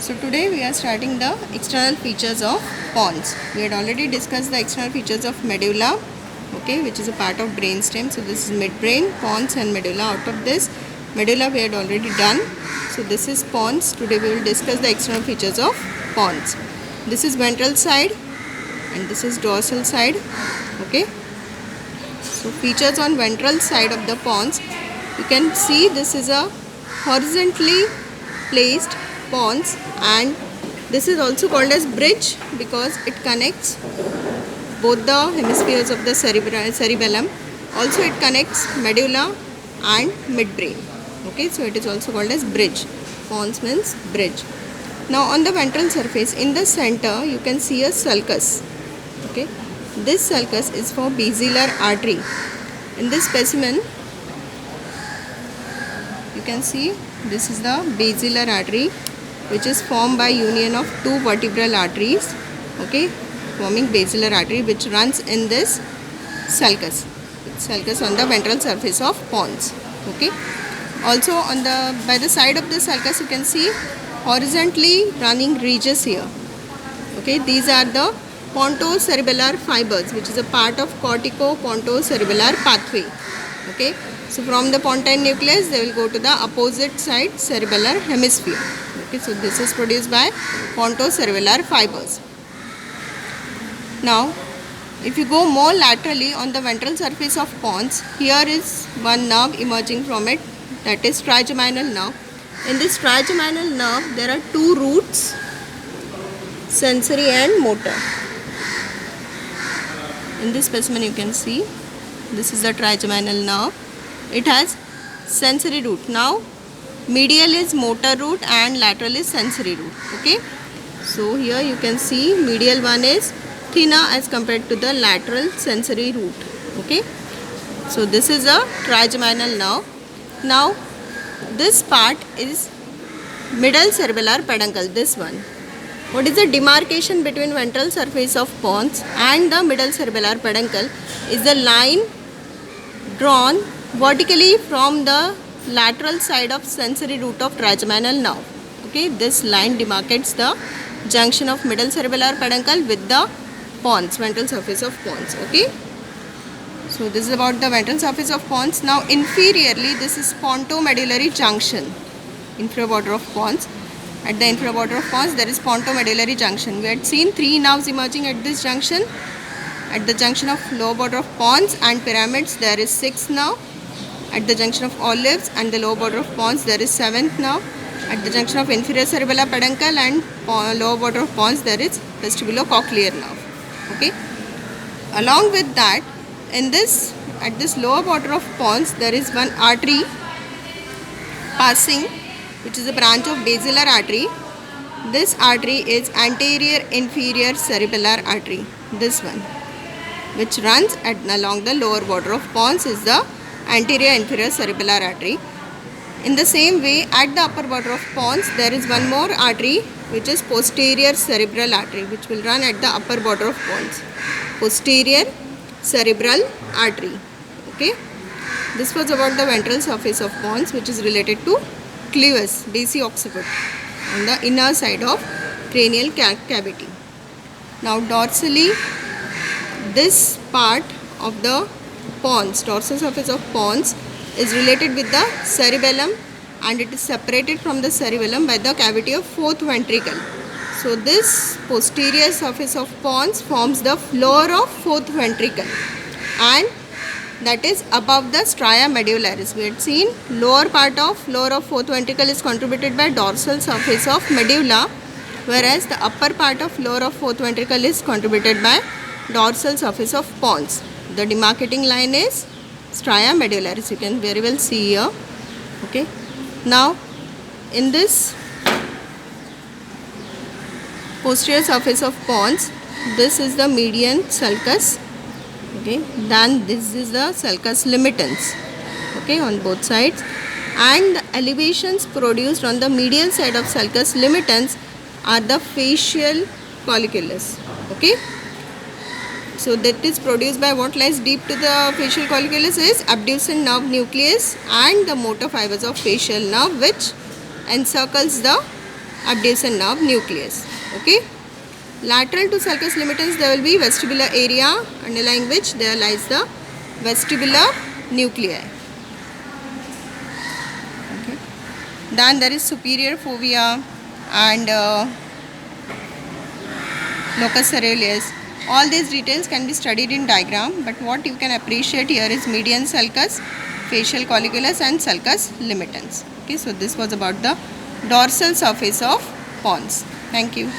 So today we are starting the external features of pons. We had already discussed the external features of medulla, okay, which is a part of brainstem. So this is midbrain, pons and medulla. Out of this, medulla we had already done. So this is pons. Today we will discuss the external features of pons. This is ventral side and this is dorsal side, okay. So features on ventral side of the pons, you can see this is a horizontally placed pons, and this is also called as bridge because it connects both the hemispheres of the cerebellum. Also it connects medulla and midbrain, okay. So it is also called as bridge. Pons means bridge. Now on the ventral surface in the center you can see a sulcus, okay. This sulcus is for basilar artery. In this specimen you can see this is the basilar artery, which is formed by union of two vertebral arteries, okay, forming basilar artery, which runs in this sulcus on the ventral surface of pons, okay. Also on the by the side of the sulcus you can see horizontally running ridges here, okay. These are the pontocerebellar fibers, which is a part of cortico-pontocerebellar pathway, okay. So from the pontine nucleus they will go to the opposite side cerebellar hemisphere, okay. So this is produced by pontocerebellar fibers. Now if you go more laterally on the ventral surface of pons, here is one nerve emerging from it, that is trigeminal nerve. In this trigeminal nerve there are two roots, sensory and motor. In this specimen you can see this is the trigeminal nerve. It has sensory root. Now medial is motor root and lateral is sensory root, okay. So here you can see medial one is thinner as compared to the lateral sensory root, okay. So this is a trigeminal nerve. Now this part is middle cerebellar peduncle, this one. What is the demarcation between ventral surface of pons and the middle cerebellar peduncle is the line drawn vertically from the lateral side of sensory root of trigeminal nerve, okay. This line demarcates the junction of middle cerebellar peduncle with the pons, ventral surface of pons, okay. So this is about the ventral surface of pons. Now inferiorly this is pontomedullary junction, inferior border of pons. At the inferior border of pons there is pontomedullary junction. We had seen three nerves emerging at this junction. At the junction of lower border of pons and pyramids there is 6th nerve. At the junction of olives and the lower border of pons there is 7th nerve. At the junction of inferior cerebellar peduncle and lower border of pons there is vestibulocochlear nerve, okay. Along with that, in this at this lower border of pons there is one artery passing, which is a branch of basilar artery. This artery is anterior inferior cerebellar artery, this one, which runs along the lower border of pons is the anterior inferior cerebellar artery. In the same way, at the upper border of pons there is one more artery, which is posterior cerebral artery, which will run at the upper border of pons, posterior cerebral artery, okay. This was about the ventral surface of pons, which is related to clevus, basic occiput, on the inner side of cranial cavity. Now dorsally, this part of the pons, dorsal surface of pons, is related with the cerebellum, and it is separated from the cerebellum by the cavity of fourth ventricle. So this posterior surface of pons forms the floor of fourth ventricle, and that is above the stria medullaris. We had seen lower part of floor of fourth ventricle is contributed by dorsal surface of medulla, whereas the upper part of floor of fourth ventricle is contributed by dorsal surface of pons. The demarcating line is stria medullaris. You can very well see here, okay. Now in this posterior surface of pons, this is the median sulcus, okay. Then this is the sulcus limitans, okay, on both sides, and the elevations produced on the medial side of sulcus limitans are the facial colliculus, okay. So that is produced by what lies deep to the facial colliculus is abducent nerve nucleus and the motor fibers of facial nerve, which encircles the abducens nerve nucleus. Okay. Lateral to sulcus limitans there will be vestibular area underlying which there lies the vestibular nuclei. Okay. Then there is superior fovea and locus coeruleus. All these details can be studied in diagram, but what you can appreciate here is median sulcus, facial colliculus and sulcus limitans. Okay, so this was about the dorsal surface of pons. Thank you.